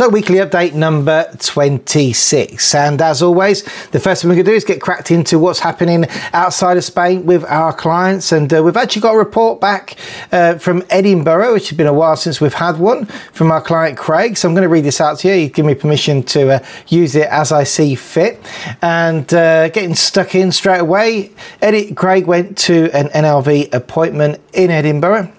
So weekly update number 26, and as always the first thing we're going to do is get cracked into what's happening outside of Spain with our clients. And we've actually got a report back from Edinburgh, which has been a while since we've had one, from our client Craig. So I'm going to read this out to you. He's given me permission to use it as I see fit. And getting stuck in straight away, Craig went to an NLV appointment in Edinburgh.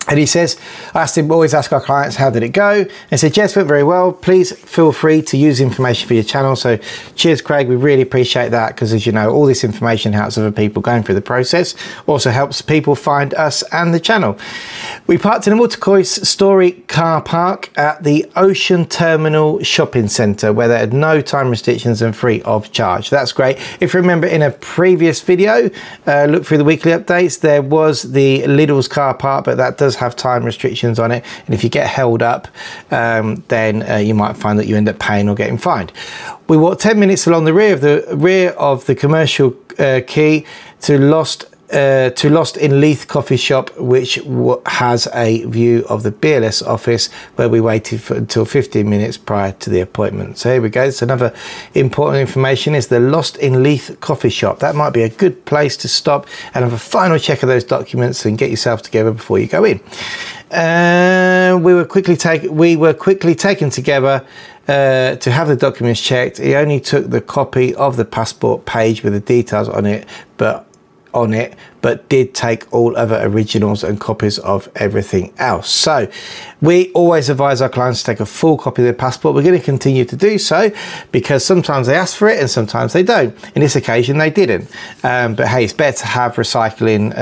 And he says, I always ask our clients, how did it go? And said, yes, went very well. Please feel free to use information for your channel. So cheers, Craig. We really appreciate that, because as you know, all this information helps other people going through the process. Also helps people find us and the channel. We parked in a multi-story car park at the Ocean Terminal Shopping Centre, where they had no time restrictions and free of charge. That's great. If you remember in a previous video, look through the weekly updates, there was the Lidl's car park, but that does have time restrictions on it, and if you get held up, then you might find that you end up paying or getting fined. We walked 10 minutes along the rear of the commercial quay to Lost in Leith coffee shop, which has a view of the BLS office, where we waited until 15 minutes prior to the appointment. So here we go. So another important information is the Lost in Leith coffee shop. That might be a good place to stop and have a final check of those documents and get yourself together before you go in. We were quickly taken together to have the documents checked. He only took the copy of the passport page with the details on it, but did take all other originals and copies of everything else. So we always advise our clients to take a full copy of their passport. We're going to continue to do so, because sometimes they ask for it and sometimes they don't. In this occasion they didn't, but hey, it's better to have recycling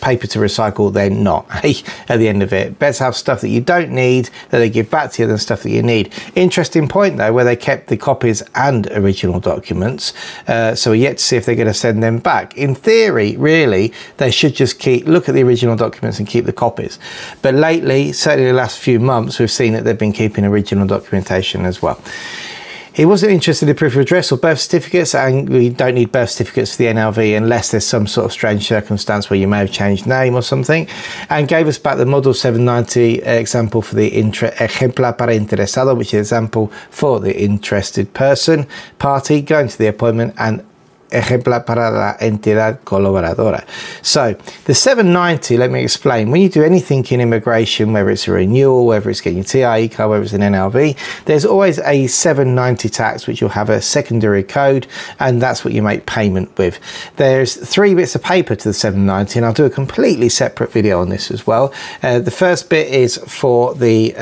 paper to recycle than not. Hey, at the end of it, better to have stuff that you don't need that they give back to you than stuff that you need. Interesting point though, where they kept the copies and original documents, so we're yet to see if they're going to send them back. In theory, really, they should just look at the original documents and keep the copies. But lately, certainly the last few months, we've seen that they've been keeping original documentation as well. He wasn't interested in proof of address or birth certificates, and we don't need birth certificates for the NLV unless there's some sort of strange circumstance where you may have changed name or something, and gave us back the Model 790 example for the Ejemplar para interesado, which is an example for the interested party going to the appointment, and Ejemplar para la entidad colaboradora. So the 790, let me explain. When you do anything in immigration, whether it's a renewal, whether it's getting your TIE card, whether it's an NLV, there's always a 790 tax, which you'll have a secondary code, and that's what you make payment with. There's 3 bits of paper to the 790, and I'll do a completely separate video on this as well. The first bit is for the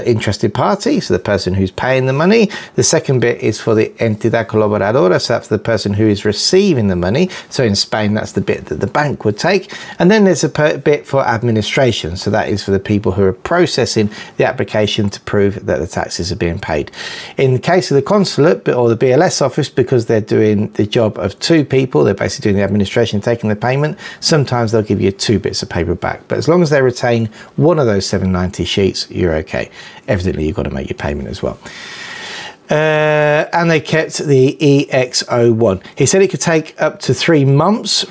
interested party, so the person who's paying the money. The second bit is for the entidad colaboradora, so that's the person who is receiving the money. So in Spain, that's the bit that the bank would take. And then there's a bit for administration, so that is for the people who are processing the application to prove that the taxes are being paid. In the case of the consulate or the BLS office, because they're doing the job of 2 people, they're basically doing the administration, taking the payment, sometimes they'll give you 2 bits of paper back, but as long as they retain one of those 790 sheets, you're okay. Evidently, you've got to make your payment as well. And they kept the EX01. He said it could take up to 3 months, he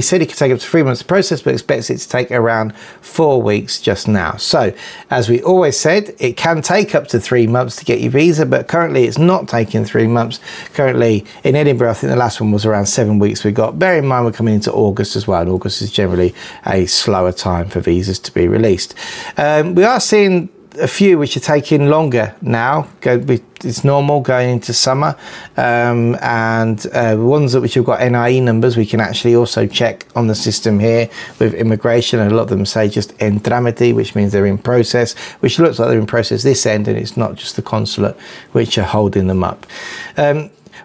said it could take up to 3 months to process, but expects it to take around 4 weeks just now. So as we always said, it can take up to 3 months to get your visa, but currently it's not taking 3 months. Currently in Edinburgh, I think the last one was around 7 weeks we got. Bear in mind we're coming into August as well, and August is generally a slower time for visas to be released. We are seeing a few which are taking longer now. It's normal going into summer, and ones which have got NIE numbers we can actually also check on the system here with immigration, and a lot of them say just en trámite, which means they're in process, which looks like they're in process this end, and it's not just the consulate which are holding them up.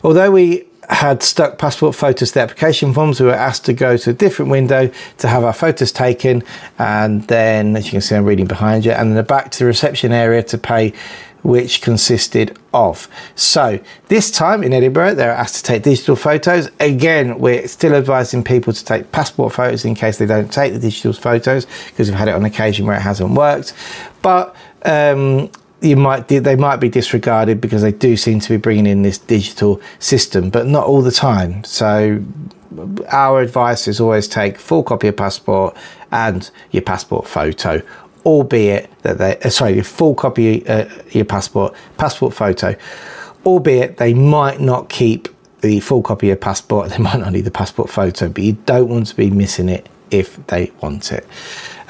Although we had stuck passport photos to the application forms, we were asked to go to a different window to have our photos taken, and then, as you can see, I'm reading behind you, and then back to the reception area to pay, which consisted of. So this time in Edinburgh, they're asked to take digital photos. Again, we're still advising people to take passport photos in case they don't take the digital photos, because we've had it on occasion where it hasn't worked. But they might be disregarded because they do seem to be bringing in this digital system, but not all the time. So our advice is always take full copy of passport and your passport photo albeit that they, sorry, a full copy of your passport photo, albeit they might not keep the full copy of your passport, they might not need the passport photo, but you don't want to be missing it if they want it.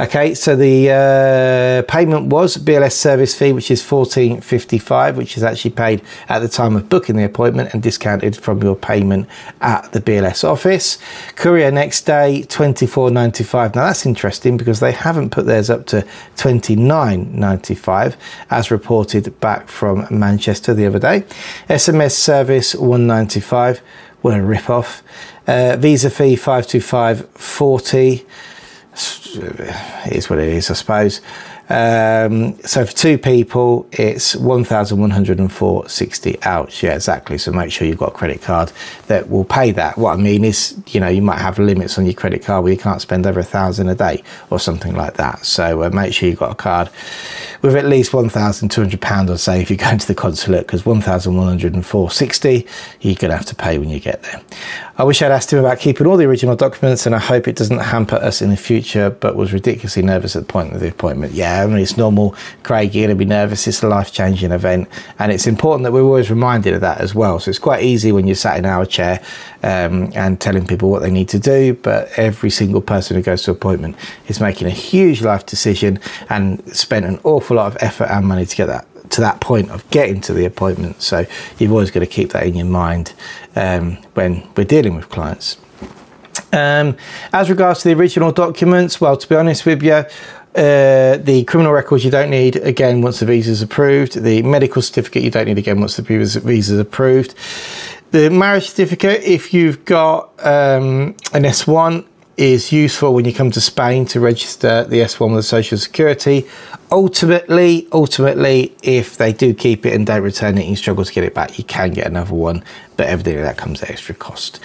Okay, so the payment was BLS service fee, which is $14.55, which is actually paid at the time of booking the appointment and discounted from your payment at the BLS office. Courier next day, $24.95. Now that's interesting because they haven't put theirs up to $29.95 as reported back from Manchester the other day. SMS service, $1.95. What a rip-off. Visa fee, $525.40. It is what it is, I suppose. So for 2 people, it's $1,104.60. Ouch, yeah, exactly. So make sure you've got a credit card that will pay that. What I mean is, you know, you might have limits on your credit card where you can't spend over $1,000 a day or something like that. So make sure you've got a card with at least £1,200, I'd say, if you go into the consulate, because $1,104.60 you're going to have to pay when you get there. I wish I'd asked him about keeping all the original documents, and I hope it doesn't hamper us in the future, but was ridiculously nervous at the point of the appointment. Yeah, I mean, it's normal, Craig, you're going to be nervous. It's a life-changing event, and it's important that we're always reminded of that as well. So it's quite easy when you're sat in our chair and telling people what they need to do, but every single person who goes to an appointment is making a huge life decision and spent an awful lot of effort and money to get that to that point of getting to the appointment. So you've always got to keep that in your mind when we're dealing with clients. As regards to the original documents, well, to be honest with you, the criminal records you don't need again once the visa is approved. The medical certificate you don't need again once the visa is approved. The marriage certificate, if you've got an S1, is useful when you come to Spain to register the S1 with Social Security. Ultimately, if they do keep it and don't return it and you struggle to get it back, you can get another one, but evidently that comes at extra cost.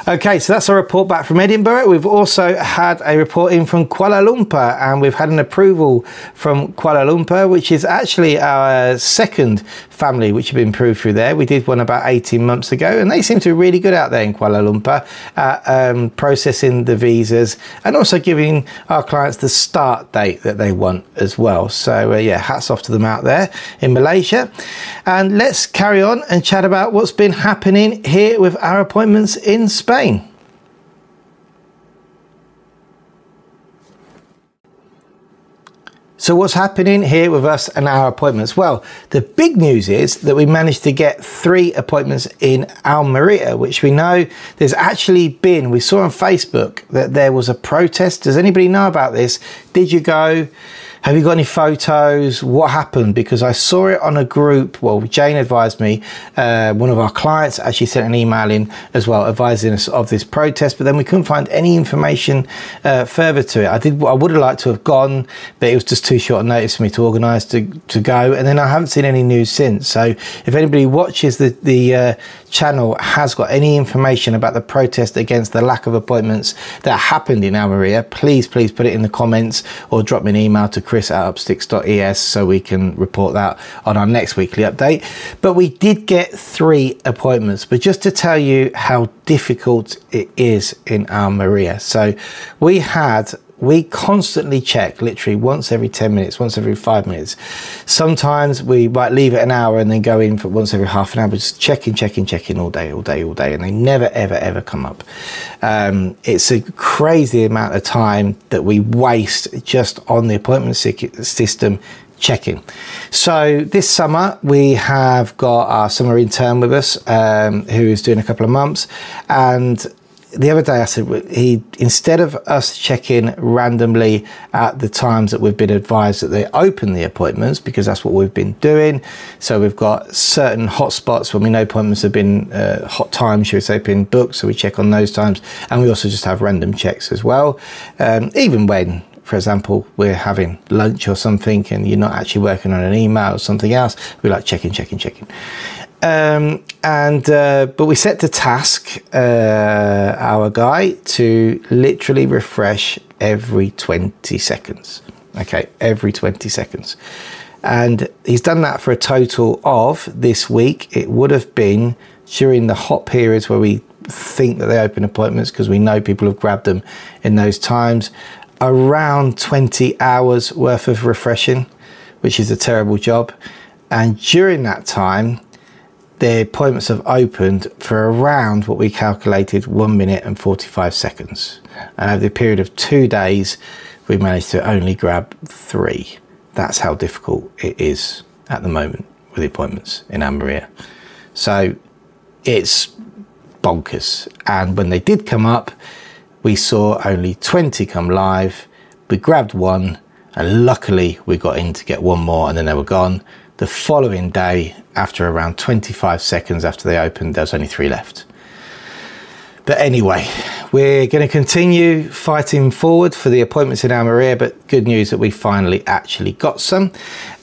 Okay, so that's our report back from Edinburgh. We've also had a report in from Kuala Lumpur, and we've had an approval from Kuala Lumpur, which is actually our second family which have been approved through there. We did one about 18 months ago, and they seem to be really good out there in Kuala Lumpur at processing the visas and also giving our clients the start date that they want as well. So yeah, hats off to them out there in Malaysia. And let's carry on and chat about what's been happening here with our appointments in Spain. So what's happening here with us and our appointments? Well, the big news is that we managed to get 3 appointments in Almeria, which we know there's actually been. We saw on Facebook that there was a protest. Does anybody know about this? Did you go? Have you got any photos? What happened? Because I saw it on a group. Well, Jane advised me. One of our clients actually sent an email in as well advising us of this protest, but then we couldn't find any information further to it. I would have liked to have gone, but it was just too short a notice for me to organise to go, and then I haven't seen any news since. So if anybody watches the channel has got any information about the protest against the lack of appointments that happened in Almeria, please put it in the comments or drop me an email to chris@upsticks.es so we can report that on our next weekly update. But we did get 3 appointments, but just to tell you how difficult it is in Almeria. So we constantly check, literally once every 10 minutes, once every 5 minutes. Sometimes we might leave it an hour and then go in for once every half an hour, just checking all day, and they never, ever come up. It's a crazy amount of time that we waste just on the appointment system checking. So this summer we have got our summer intern with us, who is doing a couple of months, and the other day I said, instead of us checking randomly at the times that we've been advised that they open the appointments, because that's what we've been doing. So we've got certain hot spots when we know appointments have been, hot times, should we say, been booked. So we check on those times. And we also just have random checks as well. Even when, for example, we're having lunch or something and you're not actually working on an email or something else, we like checking. But we set to task our guy to literally refresh every 20 seconds. Okay, every 20 seconds. And he's done that for a total of, this week, it would have been during the hot periods where we think that they open appointments, because we know people have grabbed them in those times, around 20 hours worth of refreshing, which is a terrible job. And during that time, the appointments have opened for around what we calculated 1 minute and 45 seconds. And over the period of 2 days, we managed to only grab 3. That's how difficult it is at the moment with the appointments in Alhaurin. So it's bonkers. And when they did come up, we saw only 20 come live. We grabbed 1, and luckily we got in to get 1 more, and then they were gone. The following day, after around 25 seconds after they opened, there was only 3 left. But anyway, we're going to continue fighting forward for the appointments in Alhaurin, but good news that we finally actually got some.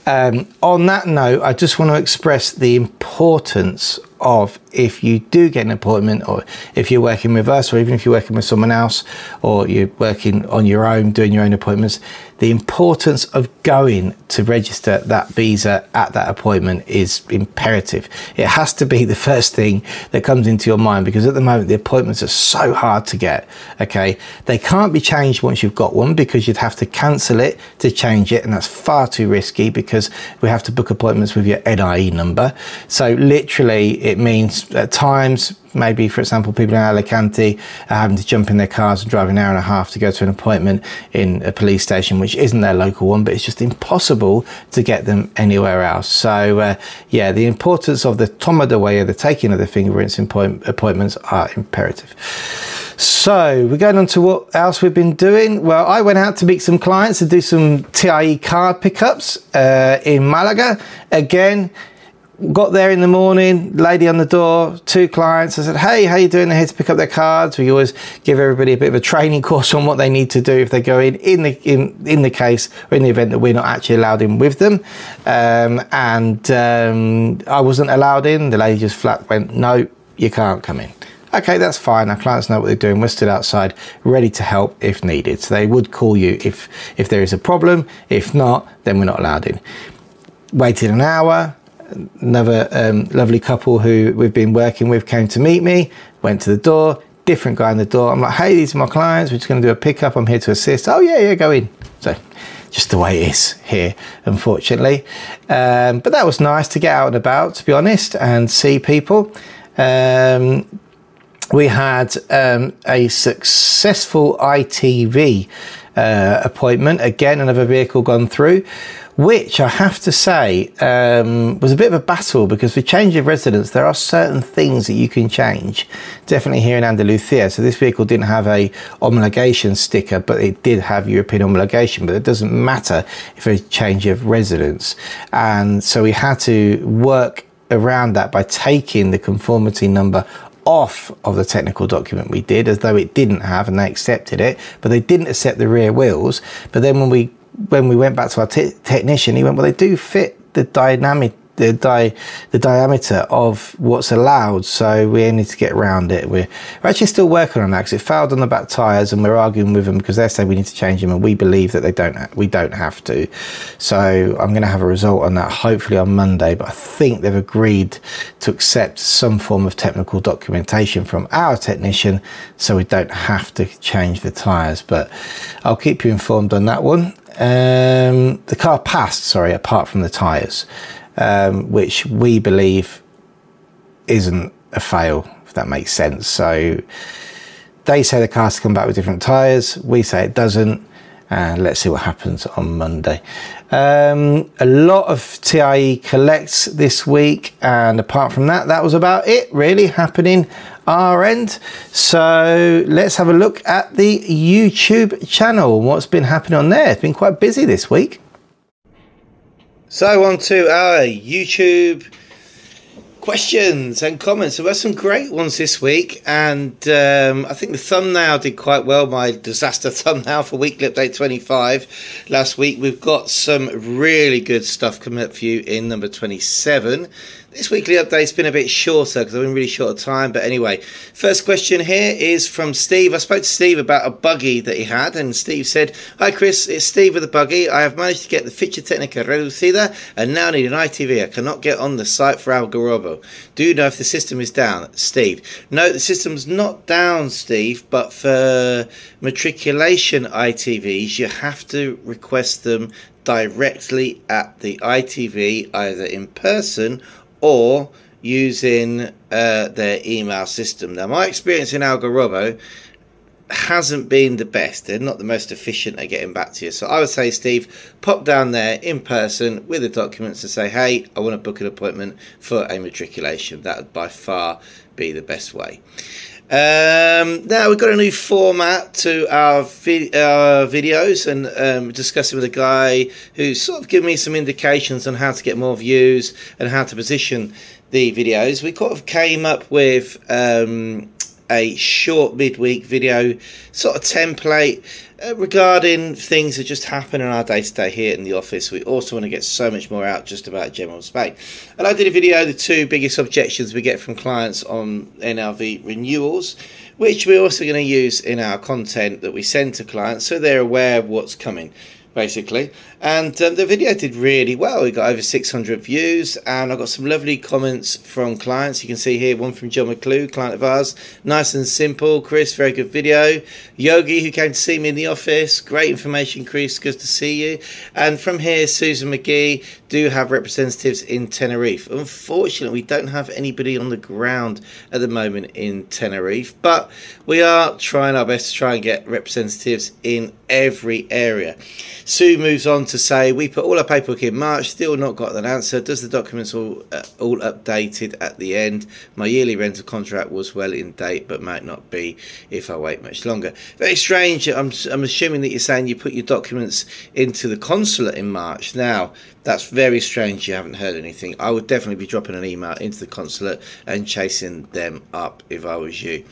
On that note, I just want to express the importance of, if you do get an appointment, or if you're working with us, or even if you're working with someone else, or you're working on your own, doing your own appointments, the importance of going to register that visa at that appointment is imperative. It has to be the first thing that comes into your mind, because at the moment the appointments are so hard to get. Okay, they can't be changed once you've got one, because you'd have to cancel it to change it, and that's far too risky, because we have to book appointments with your NIE number. So literally it means at times, maybe for example, people in Alicante are having to jump in their cars and drive an hour and a half to go to an appointment in a police station, which isn't their local one, but it's just impossible to get them anywhere else. So yeah, the importance of the toma de huella, the taking of the fingerprints appointments, are imperative. So we're going on to what else we've been doing. Well, I went out to meet some clients and do some TIE card pickups in Malaga. Again, got there in the morning, lady on the door, 2 clients. I said, hey, how you doing? They're here to pick up their cards. We always give everybody a bit of a training course on what they need to do if they go in the case, or in the event that we're not actually allowed in with them. I wasn't allowed in. The lady just flat went, no, you can't come in. Okay, that's fine. Our clients know what they're doing. We're still outside, ready to help if needed. So they would call you if there is a problem. If not, then we're not allowed in. Waited an hour. Another lovely couple who we've been working with came to meet me, went to the door, different guy in the door. I'm like, hey, these are my clients. We're just going to do a pickup. I'm here to assist. Oh, yeah, go in. So just the way it is here, unfortunately. But that was nice to get out and about, to be honest, and see people. We had a successful ITV appointment. Again, another vehicle gone through, which I have to say was a bit of a battle, because for change of residence, there are certain things that you can change, definitely here in Andalusia. So this vehicle didn't have a homologation sticker, but it did have European homologation, but it doesn't matter if it's a change of residence. And so we had to work around that by taking the conformity number off of the technical document we did, as though it didn't have, and they accepted it, but they didn't accept the rear wheels. But then when we went back to our technician, he went, well, they do fit the diameter of what's allowed, so we need to get around it. We're actually still working on that, because it failed on the back tyres, and we're arguing with them because they're saying we need to change them, and we believe that we don't have to. So I'm going to have a result on that hopefully on Monday, but I think they've agreed to accept some form of technical documentation from our technician, so we don't have to change the tyres. But I'll keep you informed on that one. The car passed, sorry, apart from the tyres, which we believe isn't a fail, if that makes sense. So they say the car's to come back with different tyres, we say it doesn't, and let's see what happens on Monday. A lot of TIE collects this week, and apart from that, that was about it really happening our end. So let's have a look at the YouTube channel and what's been happening on there. It's been quite busy this week. So on to our YouTube questions and comments. There were some great ones this week, and I think the thumbnail did quite well, my disaster thumbnail for weekly update 25 last week. We've got some really good stuff coming up for you in number 27. This weekly update's been a bit shorter because I've been really short of time. But anyway, first question here is from Steve. I spoke to Steve about a buggy that he had, and Steve said, "Hi Chris, it's Steve with the buggy. I have managed to get the Ficha Tecnica Reducida and now need an ITV. I cannot get on the site for Alhaurin. Do you know if the system is down?" Steve: "No, the system's not down, Steve, but for matriculation ITVs, you have to request them directly at the ITV, either in person or using their email system." Now, my experience in Alhaurin hasn't been the best. They're not the most efficient at getting back to you. So I would say, Steve, pop down there in person with the documents and say, "Hey, I want to book an appointment for a matriculation." That would by far be the best way. Now we've got a new format to our videos, and discussing with a guy who's sort of given me some indications on how to get more views and how to position the videos. We kind of came up with a short midweek video sort of template regarding things that just happen in our day-to-day here in the office. We also want to get so much more out just about general Spain. And I did a video, the 2 biggest objections we get from clients on NLV renewals, which we're also going to use in our content that we send to clients so they're aware of what's coming, basically. And the video did really well. We got over 600 views, and I got some lovely comments from clients. You can see here one from John McClue, client of ours. Nice and simple. Chris, very good video. Yogi, who came to see me in the office, great information. Chris, good to see you. And from here, Susan McGee, do have representatives in Tenerife. Unfortunately, we don't have anybody on the ground at the moment in Tenerife, but we are trying our best to try and get representatives in every area. Sue moves on to say, "We put all our paperwork in March, still not got an answer. Does the documents all updated at the end? My yearly rental contract was well in date, but might not be if I wait much longer." Very strange. I'm assuming that you're saying you put your documents into the consulate in March. Now, that's very strange. You haven't heard anything. I would definitely be dropping an email into the consulate and chasing them up if I was you.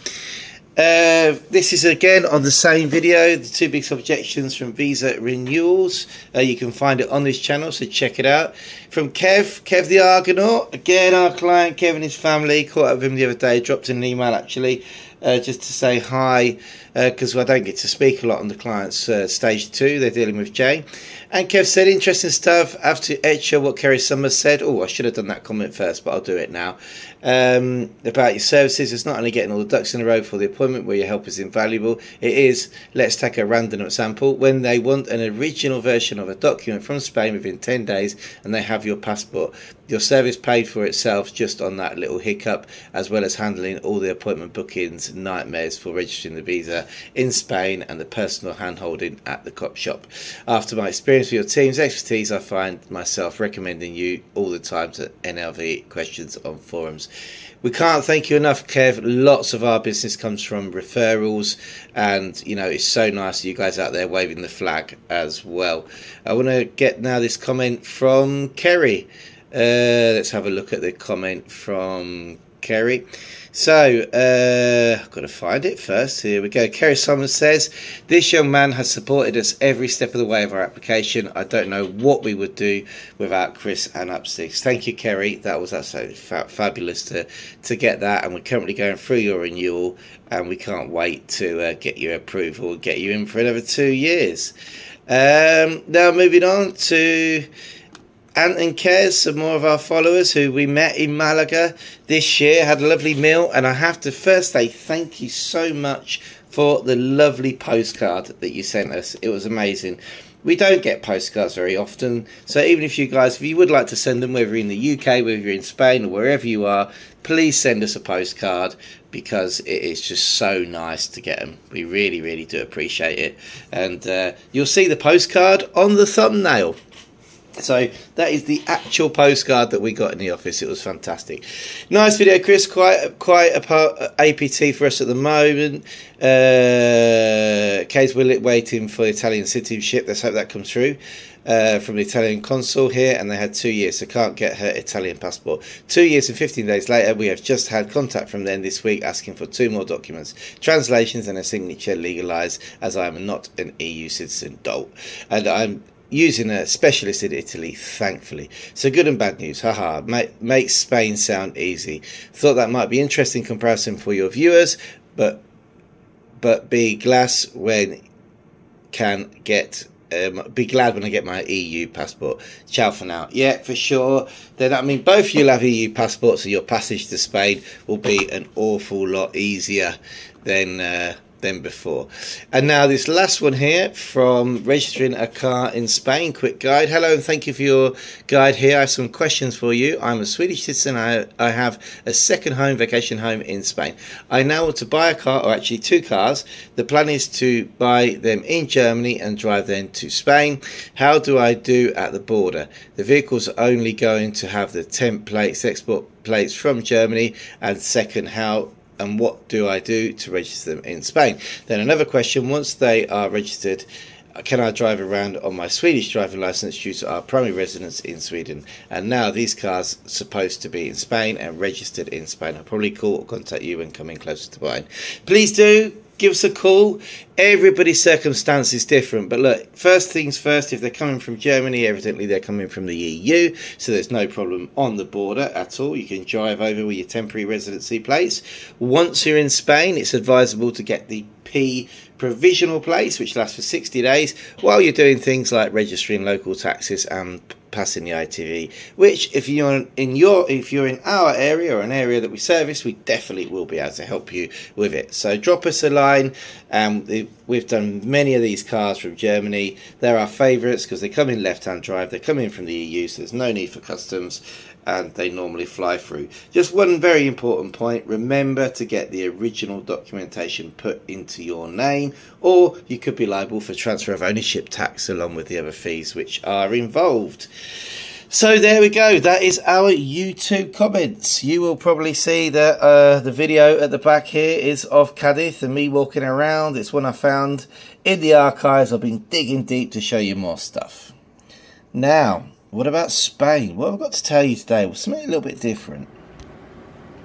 This is again on the same video, the 2 big objections from visa renewals. You can find it on this channel, so check it out. From Kev the Argonaut, again our client Kev and his family, caught up with him the other day, dropped in an email actually, just to say hi, because I don't get to speak a lot on the client's stage 2, they're dealing with Jay. And Kev said, "Interesting stuff. Have to echo what Kerry Summers said." Oh, I should have done that comment first, but I'll do it now. About your services, it's not only getting all the ducks in a row for the appointment where your help is invaluable. It is, let's take a random example, when they want an original version of a document from Spain within 10 days and they have your passport. Your service paid for itself just on that little hiccup, as well as handling all the appointment bookings, nightmares for registering the visa in Spain, and the personal hand-holding at the cop shop. After my experience with your team's expertise, I find myself recommending you all the time to NLV questions on forums. We can't thank you enough, Kev. Lots of our business comes from referrals, and you know, it's so nice that you guys out there waving the flag as well. I want to get now this comment from Kerry. Let's have a look at the comment from Kerry. So, I've got to find it first. Here we go. Kerry Summers says, "This young man has supported us every step of the way of our application. I don't know what we would do without Chris and Upsticks." Thank you, Kerry. That was absolutely fabulous to get that. And we're currently going through your renewal, and we can't wait to get your approval and get you in for another 2 years. Now, moving on to Ant and Kez, some more of our followers who we met in Malaga this year, had a lovely meal, and I have to first say thank you so much for the lovely postcard that you sent us. It was amazing. We don't get postcards very often, so even if you guys, if you would like to send them, whether you're in the UK, whether you're in Spain, or wherever you are, please send us a postcard, because it is just so nice to get them. We really, really do appreciate it. And you'll see the postcard on the thumbnail. So that is the actual postcard that we got in the office. It was fantastic. Nice video, Chris. Quite a APT for us at the moment. Kay's waiting for Italian citizenship. Let's hope that comes through from the Italian consul here, and they had 2 years, so can't get her Italian passport. 2 years and 15 days later, we have just had contact from them this week asking for 2 more documents, translations and a signature legalised, as I am not an EU citizen. Dolt. And using a specialist in Italy, thankfully. So good and bad news, haha, makes Spain sound easy. Thought that might be interesting comparison for your viewers, but be glad when I get my EU passport. Ciao for now. Yeah, for sure. Then I mean, both you'll have EU passports, so your passage to Spain will be an awful lot easier than before. And now this last one here from registering a car in Spain, quick guide. Hello and thank you for your guide here. I have some questions for you. I'm a Swedish citizen. I have a second home, vacation home in Spain. I now want to buy a car, or actually 2 cars. The plan is to buy them in Germany and drive them to Spain. How do I do at the border? The vehicles are only going to have the temp plates, export plates from Germany, and second, how and what do I do to register them in Spain? Then another question, once they are registered, can I drive around on my Swedish driving license due to our primary residence in Sweden? And now these cars are supposed to be in Spain and registered in Spain. I'll probably call or contact you when coming closer to buying. Please do give us a call. Everybody's circumstance is different, but look, first things first, if they're coming from Germany, evidently they're coming from the EU, so there's no problem on the border at all. You can drive over with your temporary residency plates. Once you're in Spain, it's advisable to get the P provisional plates, which lasts for 60 days while you're doing things like registering local taxes and passing the ITV, which if you're in our area or an area that we service, we definitely will be able to help you with it. So drop us a line. We've done many of these cars from Germany. They're our favourites because they come in left-hand drive, they come in from the EU, so there's no need for customs, and they normally fly through. Just one very important point, remember to get the original documentation put into your name, or you could be liable for transfer of ownership tax along with the other fees which are involved. So there we go, that is our YouTube comments. You will probably see that the video at the back here is of Cadiz and me walking around. It's one I found in the archives. I've been digging deep to show you more stuff. Now, what about Spain? What have I got to tell you today? Well, something a little bit different.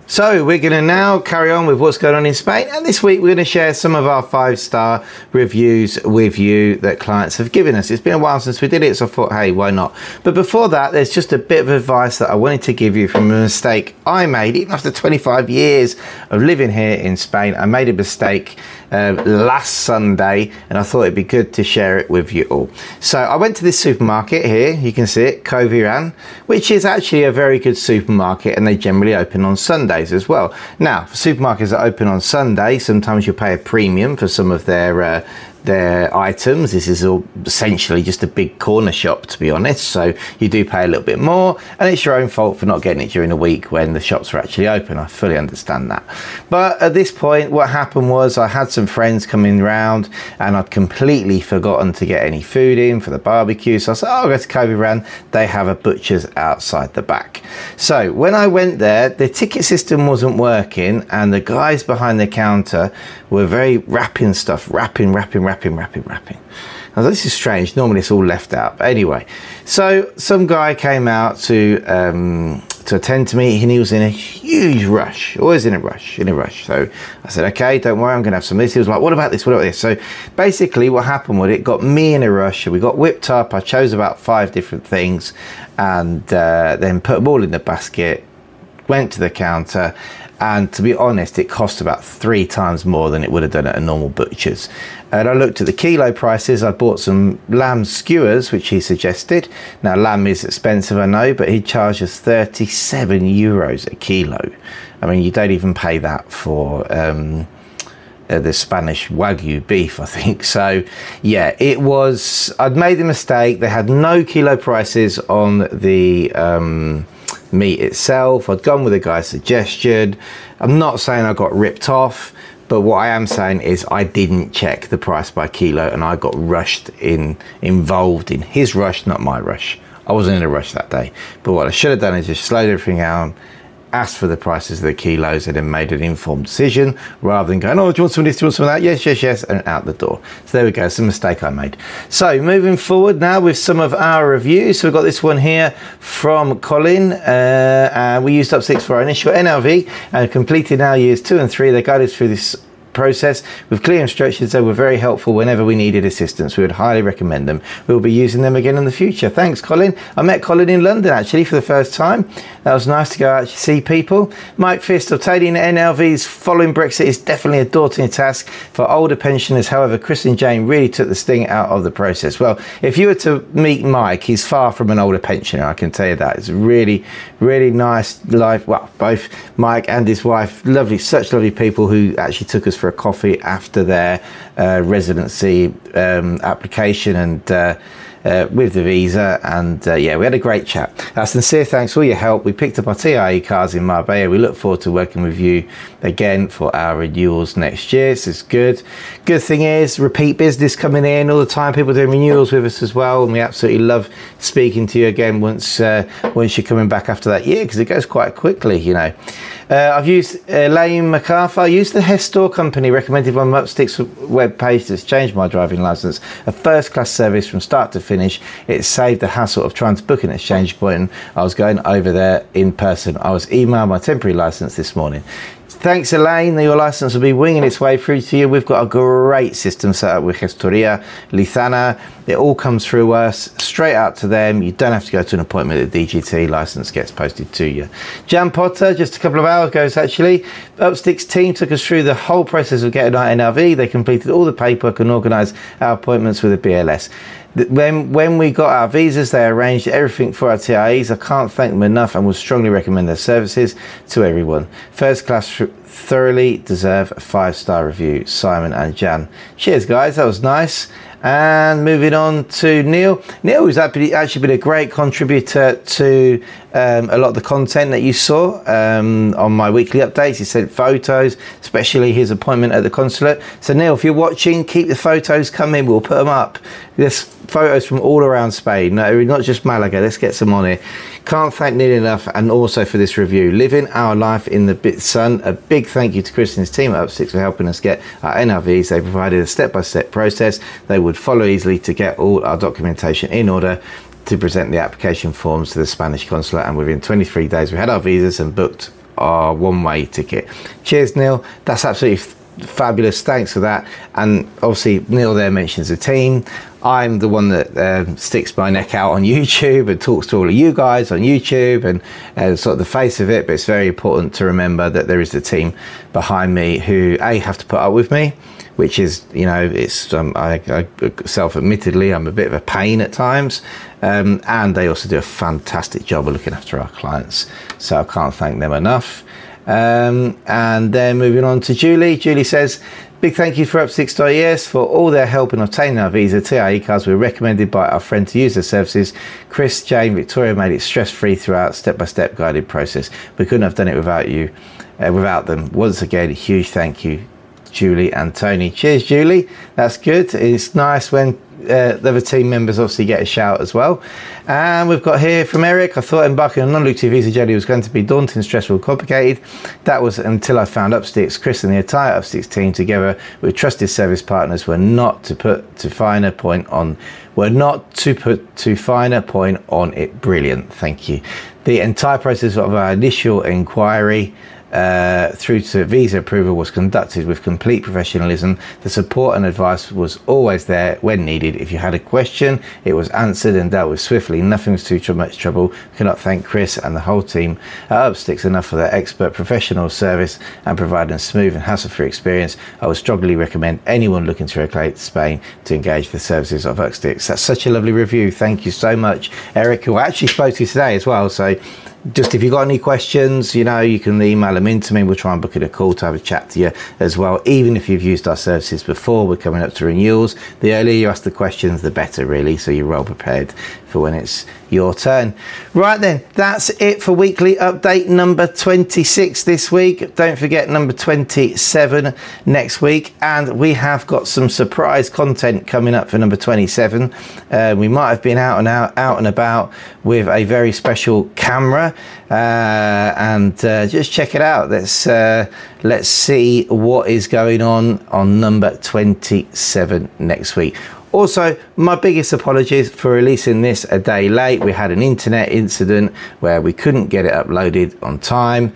So we're going to now carry on with what's going on in Spain, and this week we're going to share some of our 5-star reviews with you that clients have given us. It's been a while since we did it, so I thought, hey, why not? But before that, there's just a bit of advice that I wanted to give you from a mistake I made. Even after 25 years of living here in Spain, I made a mistake last Sunday, and I thought it'd be good to share it with you all. So I went to this supermarket here, you can see it, Alhaurin, which is actually a very good supermarket, and they generally open on Sundays as well. Now, for supermarkets that open on Sunday, sometimes you pay a premium for some of their items. This is all essentially just a big corner shop, to be honest, so you do pay a little bit more, and it's your own fault for not getting it during the week when the shops are actually open. I fully understand that. But at this point, what happened was I had some friends coming round and I'd completely forgotten to get any food in for the barbecue, so I said, oh, I'll go to Alhaurin, they have a butcher's outside the back. So when I went there, the ticket system wasn't working, and the guys behind the counter were very wrapping stuff, wrapping. Now this is strange, normally it's all left out, but anyway, so some guy came out to attend to me, and he was in a huge rush, always in a rush. So I said, okay, don't worry, I'm gonna have some of this. He was like, what about this, what about this? So basically what happened was it got me in a rush, we got whipped up. I chose about 5 different things, and then put them all in the basket, went to the counter, and to be honest, it cost about 3 times more than it would have done at a normal butcher's. And I looked at the kilo prices. I bought some lamb skewers, which he suggested. Now, lamb is expensive, I know, but he charged us 37 euros a kilo. I mean, you don't even pay that for the Spanish Wagyu beef, I think. So yeah, it was, I'd made the mistake. They had no kilo prices on the meat itself. I'd gone with the guy's suggestion. I'm not saying I got ripped off, but what I am saying is I didn't check the price by kilo, and I got involved in his rush, not my rush. I wasn't in a rush that day, but what I should have done is just slowed everything down, asked for the prices of the kilos, and then made an informed decision rather than going, oh, do you want some of this, do you want some of that? Yes, and out the door. So there we go, it's a mistake I made. So moving forward now with some of our reviews. So we've got this one here from Colin. We used Upsticks for our initial NLV and completed our years 2 and 3. They guided us through this process with clear instructions. They were very helpful whenever we needed assistance. We would highly recommend them. We'll be using them again in the future. Thanks, Colin. I met Colin in London actually for the first time. That was nice to go out and see people. Mike Fist, obtaining NLVs following Brexit is definitely a daunting task for older pensioners. However, Chris and Jane really took the sting out of the process. Well, if you were to meet Mike, he's far from an older pensioner, I can tell you that. It's a really, really nice life. Well, both Mike and his wife, lovely, such lovely people who actually took us for a coffee after their residency application and with the visa, and yeah, we had a great chat. Sincere thanks for all your help. We picked up our TIE cars in Marbella. We look forward to working with you again for our renewals next year. This is good. Good thing is repeat business coming in all the time, people doing renewals with us as well, and we absolutely love speaking to you again once you're coming back after that year, because it goes quite quickly, you know. I've used Elaine MacArthur. I used the Hestor company recommended on Upsticks webpage to exchange my driving license. A first-class service from start to finish. It saved the hassle of trying to book an exchange point. I was going over there in person. I was emailed my temporary license this morning. Thanks, Elaine. Your license will be winging its way through to you. We've got a great system set up with Gestoria, Lithana. It all comes through us, straight out to them. You don't have to go to an appointment at DGT. License gets posted to you. Jan Potter, just a couple of hours ago, actually. Upsticks team took us through the whole process of getting our NRV. They completed all the paperwork and organised our appointments with the BLS. When we got our visas, they arranged everything for our TIEs. I can't thank them enough and would strongly recommend their services to everyone. First class, thoroughly deserve a 5-star review. Simon and Jan. Cheers, guys. That was nice. And moving on to Neil. Neil has actually been a great contributor to a lot of the content that you saw on my weekly updates. He sent photos, especially his appointment at the consulate. So Neil, if you're watching, keep the photos coming. We'll put them up. There's photos from all around Spain, no, not just Malaga. Let's get some on here. Can't thank Neil enough, and also for this review. Living our life in the sun. A big thank you to Chris and his team at Upsticks for helping us get our NRVs. They provided a step-by-step process they would follow easily to get all our documentation in order to present the application forms to the Spanish consulate, and within 23 days we had our visas and booked our one-way ticket. Cheers, Neil. That's absolutely fabulous. Thanks for that. And obviously Neil there mentions the team. I'm the one that sticks my neck out on YouTube and talks to all of you guys on YouTube and sort of the face of it, but it's very important to remember that there is the team behind me who have to put up with me, which is, you know, it's I self-admittedly I'm a bit of a pain at times, and they also do a fantastic job of looking after our clients, so I can't thank them enough. And then moving on to Julie. Julie says, big thank you for Upsticks.es for all their help in obtaining our visa. TIE cards were recommended by our friend to use their services. Chris, Jane, Victoria made it stress-free throughout, step-by-step guided process. We couldn't have done it without you, without them. Once again, a huge thank you, Julie and Tony. Cheers, Julie. That's good. It's nice when the other team members obviously get a shout as well. And we've got here from Eric, I thought embarking on a non-lucrative visa journey was going to be daunting, stressful, complicated. That was until I found Upsticks. Chris and the entire Upsticks team, together with trusted service partners, were not to put too fine a point on it. Brilliant, thank you. The entire process of our initial inquiry through to visa approval was conducted with complete professionalism. The support and advice was always there when needed. If you had a question, it was answered and dealt with swiftly. Nothing was too much trouble. I cannot thank Chris and the whole team at Upsticks enough for their expert professional service and providing a smooth and hassle-free experience. I would strongly recommend anyone looking to relocate to Spain to engage the services of Upsticks. That's such a lovely review. Thank you so much, Eric, who I actually spoke to today as well. So just if you've got any questions, you know, you can email them in to me. We'll try and book in a call to have a chat to you as well. Even if you've used our services before, we're coming up to renewals. The earlier you ask the questions, the better, really, so you're well prepared for when it's your turn. Right then, that's it for weekly update number 26 this week. Don't forget number 27 next week, and we have got some surprise content coming up for number 27. We might have been out and about with a very special camera, and just check it out. Let's see what is going on number 27 next week. Also, my biggest apologies for releasing this a day late. We had an internet incident where we couldn't get it uploaded on time,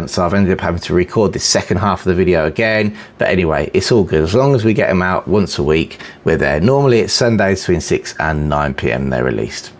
so I've ended up having to record the second half of the video again. But anyway, it's all good. As long as we get them out once a week, we're there. Normally it's Sundays between 6 and 9 p.m. they're released.